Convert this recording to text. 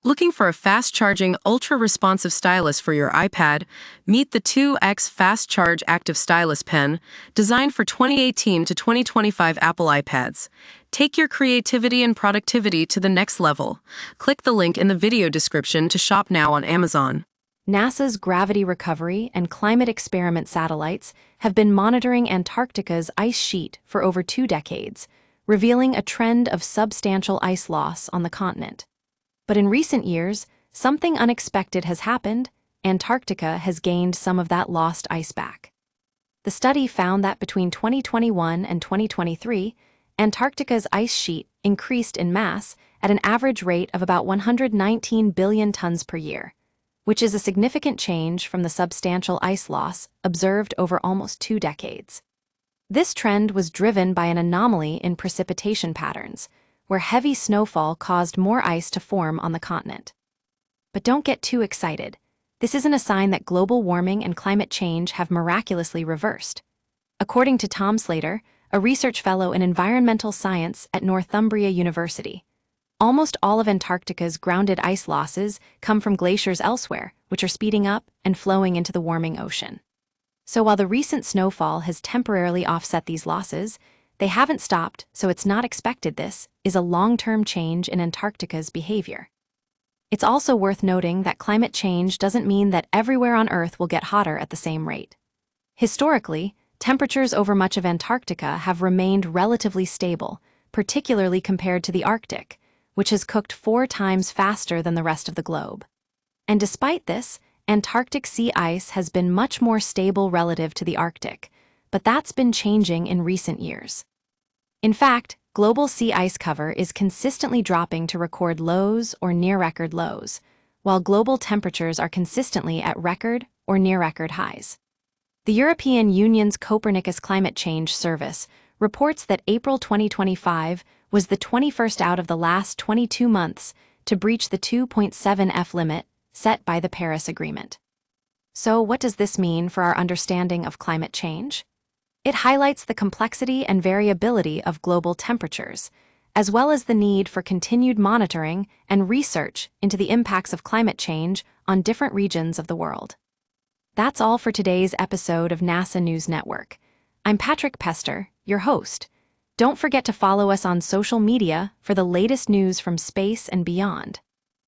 Looking for a fast-charging, ultra-responsive stylus for your iPad? Meet the 2X Fast Charge Active Stylus Pen, designed for 2018 to 2025 Apple iPads. Take your creativity and productivity to the next level. Click the link in the video description to shop now on Amazon. NASA's Gravity Recovery and Climate Experiment satellites have been monitoring Antarctica's ice sheet for over 2 decades, revealing a trend of substantial ice loss on the continent. But in recent years, something unexpected has happened. Antarctica has gained some of that lost ice back. The study found that between 2021 and 2023, Antarctica's ice sheet increased in mass at an average rate of about 119 billion tons per year, which is a significant change from the substantial ice loss observed over almost 2 decades. This trend was driven by an anomaly in precipitation patterns, where heavy snowfall caused more ice to form on the continent. But don't get too excited. This isn't a sign that global warming and climate change have miraculously reversed. According to Tom Slater, a research fellow in environmental science at Northumbria University, almost all of Antarctica's grounded ice losses come from glaciers elsewhere, which are speeding up and flowing into the warming ocean. So while the recent snowfall has temporarily offset these losses, they haven't stopped, so it's not expected this is a long-term change in Antarctica's behavior. It's also worth noting that climate change doesn't mean that everywhere on Earth will get hotter at the same rate. Historically, temperatures over much of Antarctica have remained relatively stable, particularly compared to the Arctic, which has cooked 4 times faster than the rest of the globe. And despite this, Antarctic sea ice has been much more stable relative to the Arctic, but that's been changing in recent years. In fact, global sea ice cover is consistently dropping to record lows or near-record lows, while global temperatures are consistently at record or near-record highs. The European Union's Copernicus Climate Change Service reports that April 2025 was the 21st out of the last 22 months to breach the 2.7 limit set by the Paris Agreement. So what does this mean for our understanding of climate change? It highlights the complexity and variability of global temperatures, as well as the need for continued monitoring and research into the impacts of climate change on different regions of the world. That's all for today's episode of NASA News Network. I'm Patrick Pester, your host. Don't forget to follow us on social media for the latest news from space and beyond.